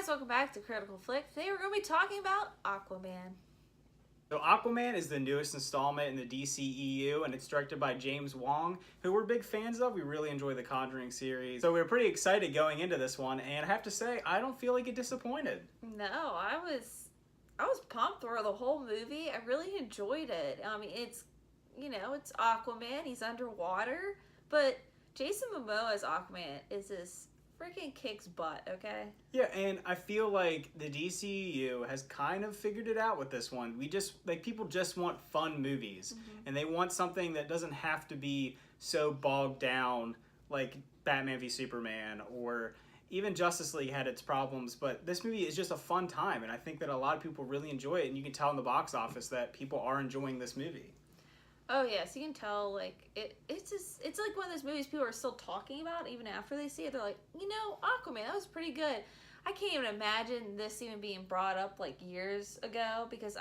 guys, welcome back to Critical Flick. Today we're going to be talking about Aquaman. So Aquaman is the newest installment in the DCEU, and it's directed by James Wan, who we're big fans of. We really enjoy the Conjuring series. So we were pretty excited going into this one, and I have to say, I don't feel like it disappointed. No, I was pumped through the whole movie. I really enjoyed it. I mean, it's Aquaman. He's underwater, but Jason Momoa as Aquaman is this freaking kicks butt, okay? Yeah, and I feel like the DCEU has kind of figured it out with this one. People just want fun movies, and they want something that doesn't have to be so bogged down like Batman v Superman, or even Justice League had its problems, but this movie is just a fun time, and I think that a lot of people really enjoy it, and you can tell in the box office that people are enjoying this movie. Oh yes, you can tell. Like it's like one of those movies people are still talking about even after they see it. They're like, Aquaman, that was pretty good. I can't even imagine this even being brought up like years ago because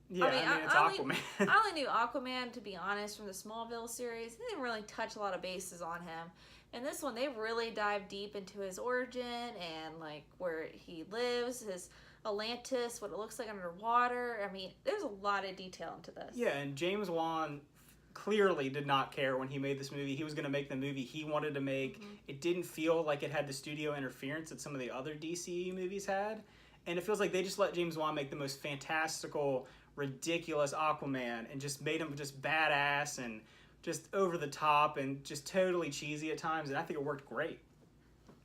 it's Aquaman. I only knew Aquaman, to be honest, from the Smallville series. They didn't really touch a lot of bases on him. And this one, they really dive deep into his origin and like where he lives, his Atlantis, what it looks like underwater. I mean, there's a lot of detail into this. Yeah, and James Wan clearly did not care when he made this movie. He was going to make the movie he wanted to make. It didn't feel like it had the studio interference that some of the other DCEU movies had. And it feels like they just let James Wan make the most fantastical, ridiculous Aquaman and just made him just badass and just over the top and just totally cheesy at times. And I think it worked great.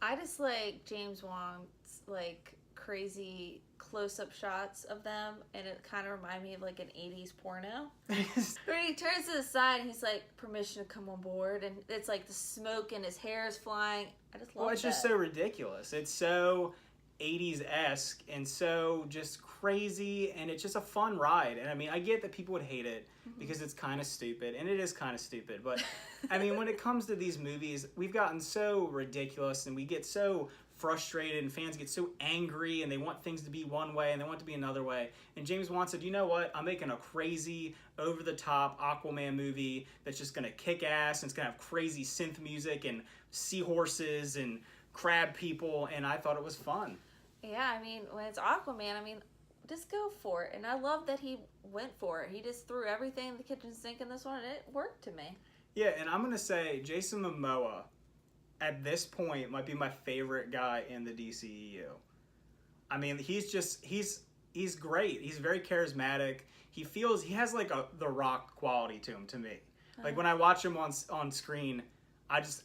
I just like James Wan's like crazy close-up shots of them, and it kind of reminded me of like an 80s porno where he turns to the side and he's like, permission to come on board, and it's like the smoke and his hair is flying. I just love it's just so ridiculous. It's so 80s-esque and so just crazy, and it's just a fun ride. And I mean, I get that people would hate it because it's kind of stupid, and it is kind of stupid, but I mean, when it comes to these movies, we've gotten so ridiculous and we get so frustrated and fans get so angry and they want things to be one way and they want it to be another way. And James Wan said, you know what, I'm making a crazy over-the-top Aquaman movie that's just gonna kick ass, and it's gonna have crazy synth music and seahorses and crab people, and I thought it was fun. Yeah, I mean, when it's Aquaman, I mean, just go for it. And I love that he went for it. He just threw everything in the kitchen sink in this one, and it worked to me. Yeah, and I'm gonna say Jason Momoa at this point might be my favorite guy in the DCEU. I mean, he's great. He's very charismatic. He has like the Rock quality to him, to me. Like when I watch him on screen,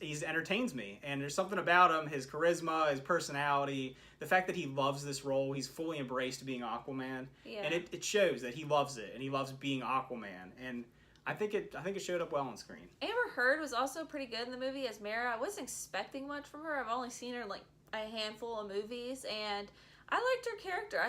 he entertains me. And there's something about him, his charisma, his personality, the fact that he loves this role. He's fully embraced being Aquaman. Yeah. And it shows that he loves it, and he loves being Aquaman. And I think it showed up well on screen. Amber Heard was also pretty good in the movie as Mara. I wasn't expecting much from her. I've only seen her in like a handful of movies, and I liked her character.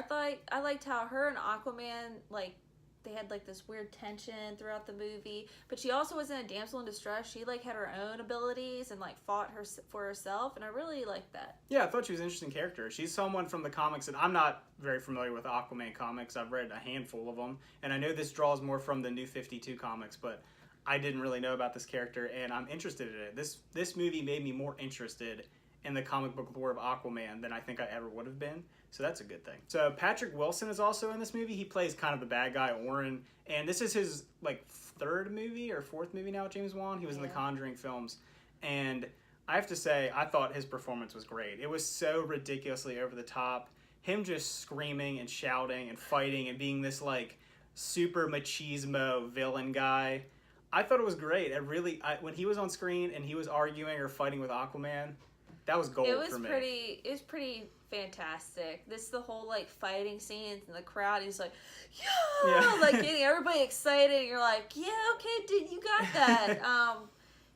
I liked how her and Aquaman, like, they had like this weird tension throughout the movie, but she also wasn't a damsel in distress. She like had her own abilities and like fought for herself, and I really liked that. Yeah, I thought she was an interesting character. She's someone from the comics, and I'm not very familiar with Aquaman comics. I've read a handful of them, and I know this draws more from the New 52 comics, but I didn't really know about this character, and I'm interested in it. This movie made me more interested in the comic book lore of Aquaman than I think I ever would have been. So that's a good thing. So Patrick Wilson is also in this movie. He plays kind of the bad guy, Orin. And this is his like third movie or fourth movie now, James Wan. He was in the Conjuring films. And I have to say, I thought his performance was great. It was so ridiculously over the top. Him just screaming and shouting and fighting and being this like super machismo villain guy. I thought it was great. When he was on screen and he was arguing or fighting with Aquaman, that was gold for me. It was pretty fantastic. The whole like fighting scenes in the crowd. He's like, yeah, like getting everybody excited. And you're like, yeah, okay, dude, you got that.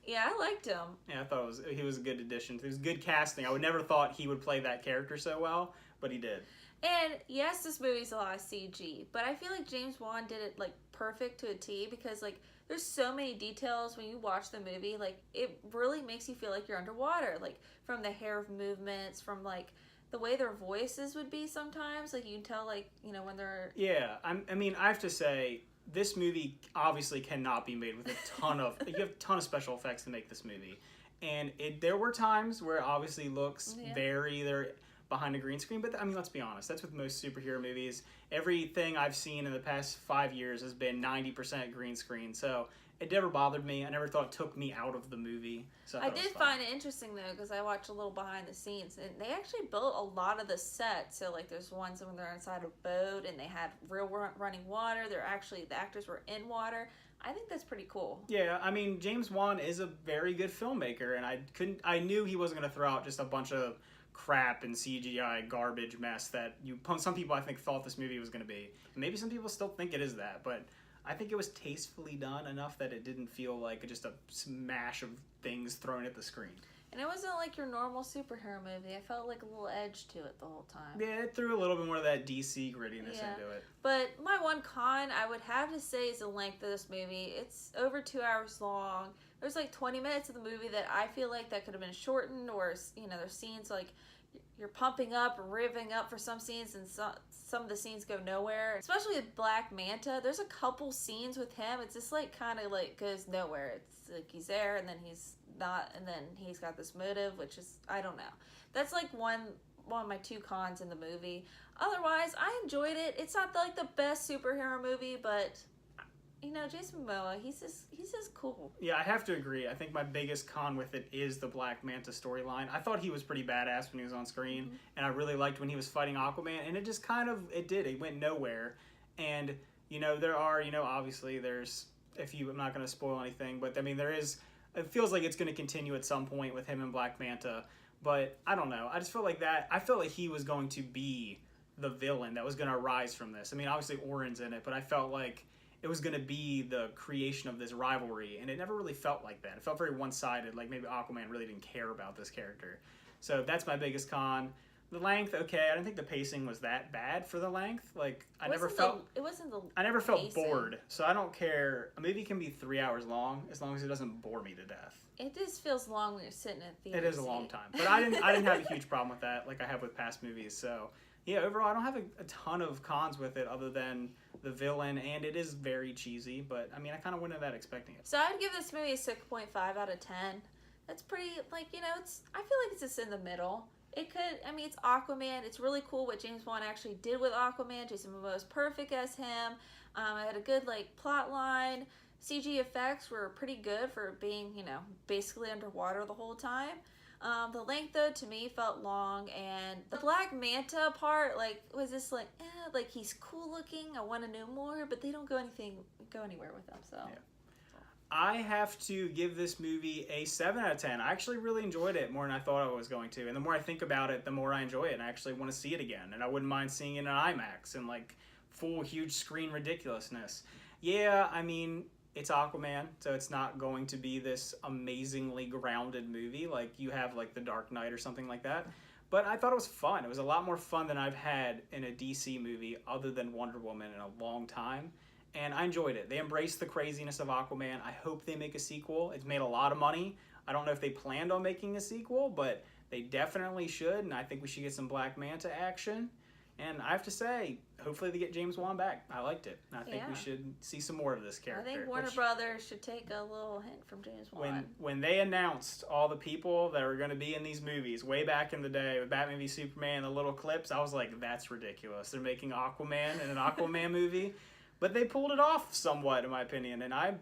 Yeah, I liked him. Yeah, I thought he was a good addition. It was good casting. I would never thought he would play that character so well, but he did. And yes, this movie's a lot of CG, but I feel like James Wan did it like perfect to a T, because like there's so many details when you watch the movie. Like it really makes you feel like you're underwater, like from the hair movements, from like the way their voices would be sometimes. Like you can tell, like, when they're... Yeah, I mean, I have to say, this movie obviously cannot be made with a ton of... you have a ton of special effects to make this movie. And there were times where it obviously looks very... behind a green screen. But I mean, let's be honest, that's with most superhero movies. Everything I've seen in the past 5 years has been 90% green screen. So it never bothered me. I never thought it took me out of the movie. So I did find it interesting though, because I watched a little behind the scenes, and they actually built a lot of the sets. So like, there's ones when they're inside a boat and they had real running water. They're actually, the actors were in water. I think that's pretty cool. Yeah, I mean, James Wan is a very good filmmaker, and I knew he wasn't going to throw out just a bunch of crap and CGI garbage mess that some people I think thought this movie was going to be. And maybe some people still think it is that, but I think it was tastefully done enough that it didn't feel like just a smash of things thrown at the screen. And it wasn't like your normal superhero movie. I felt like a little edge to it the whole time. Yeah, it threw a little bit more of that DC grittiness into it. But my one con, I would have to say, is the length of this movie. It's over 2 hours long. There's like 20 minutes of the movie that I feel like that could have been shortened, or, you know, there's scenes like you're pumping up or revving up for some scenes, and some of the scenes go nowhere. Especially with Black Manta, there's a couple scenes with him. It's just like kind of like goes nowhere. It's like he's there and then he's not, and then he's got this motive, which is, I don't know. That's like one of my two cons in the movie. Otherwise, I enjoyed it. It's not like the best superhero movie, but you know, Jason Momoa, he's just cool. Yeah, I have to agree. I think my biggest con with it is the Black Manta storyline. I thought he was pretty badass when he was on screen, and I really liked when he was fighting Aquaman, and it just kind of, it went nowhere. And, you know, there are, you know, obviously there's, I'm not going to spoil anything, but I mean, it feels like it's going to continue at some point with him and Black Manta, but I don't know. I just felt like I felt like he was going to be the villain that was going to arise from this. I mean, obviously Oren's in it, but I felt like it was going to be the creation of this rivalry, and it never really felt like that. It felt very one-sided, like maybe Aquaman really didn't care about this character. So that's my biggest con. The length, okay, I didn't think the pacing was that bad for the length. Like, I never felt bored, so I don't care. A movie can be 3 hours long as long as it doesn't bore me to death. It just feels long when you're sitting at the theater. It is a long time, but I didn't have a huge problem with that like I have with past movies. So yeah, overall, I don't have a ton of cons with it other than the villain, and it is very cheesy, but I mean, I kind of went into that expecting it. So I'd give this movie a 6.5 out of 10. That's pretty, like, you know, I feel like it's just in the middle. It could, I mean, it's Aquaman. It's really cool what James Wan actually did with Aquaman. Jason Momoa is perfect as him. I had a good, like, plot line. CG effects were pretty good for being, you know, basically underwater the whole time. The length, though, to me felt long, and the Black Manta part, like, was just like, like, he's cool looking, I want to know more, but they don't go anywhere with him, so. Yeah. I have to give this movie a 7 out of 10. I actually really enjoyed it more than I thought I was going to, and the more I think about it, the more I enjoy it, and I actually want to see it again, and I wouldn't mind seeing it in IMAX and, like, full, huge screen ridiculousness. Yeah, I mean, it's Aquaman, so it's not going to be this amazingly grounded movie like you have like The Dark Knight or something like that. But I thought it was fun. It was a lot more fun than I've had in a DC movie other than Wonder Woman in a long time. And I enjoyed it. They embraced the craziness of Aquaman. I hope they make a sequel. It's made a lot of money. I don't know if they planned on making a sequel, but they definitely should. And I think we should get some Black Manta action. And I have to say, hopefully they get James Wan back. I liked it. I think we should see some more of this character. I think Warner Brothers should take a little hint from James Wan. When they announced all the people that were going to be in these movies way back in the day with Batman v Superman, the little clips, I was like, that's ridiculous. They're making Aquaman in an Aquaman movie. But they pulled it off somewhat, in my opinion, and I'm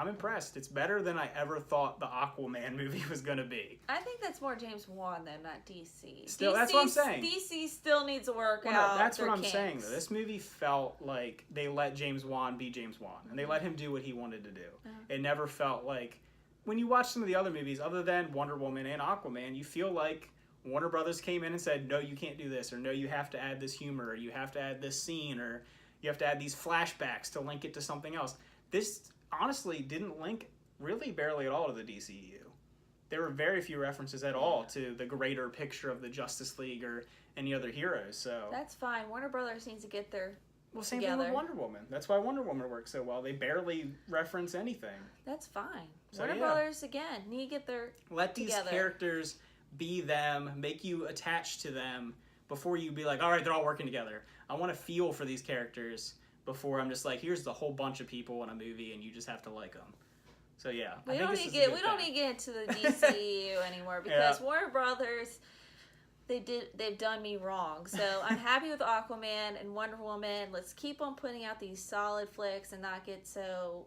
impressed. It's better than I ever thought the Aquaman movie was going to be. I think that's more James Wan, though, not DC. Still, that's what I'm saying. DC still needs to work out. No, that's what I'm saying, though. This movie felt like they let James Wan be James Wan, and they let him do what he wanted to do. It never felt like, when you watch some of the other movies, other than Wonder Woman and Aquaman, you feel like Warner Brothers came in and said, no, you can't do this, or no, you have to add this humor, or you have to add this scene, or you have to add these flashbacks to link it to something else. This honestly didn't link really barely at all to the DCEU. There were very few references at all to the greater picture of the Justice League or any other heroes. So that's fine. Warner Brothers needs to get their same thing with Wonder Woman. That's why Wonder Woman works so well. They barely reference anything. That's fine. So, Warner Brothers, again, need to get their Let these characters be them, make you attached to them before you be like, all right, they're all working together. I want to feel for these characters before I'm just like, here's the whole bunch of people in a movie and you just have to like them. So yeah, we don't need to get into the DCEU anymore because Warner Brothers, they've done me wrong. So I'm happy with Aquaman and Wonder Woman. Let's keep on putting out these solid flicks and not get so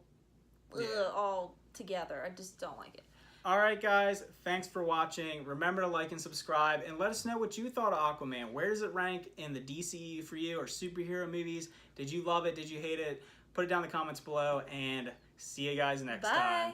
all together. I just don't like it. All right, guys. Thanks for watching. Remember to like and subscribe, and let us know what you thought of Aquaman. Where does it rank in the DCEU for you, or superhero movies? Did you love it? Did you hate it? Put it down in the comments below, and see you guys next time. Bye.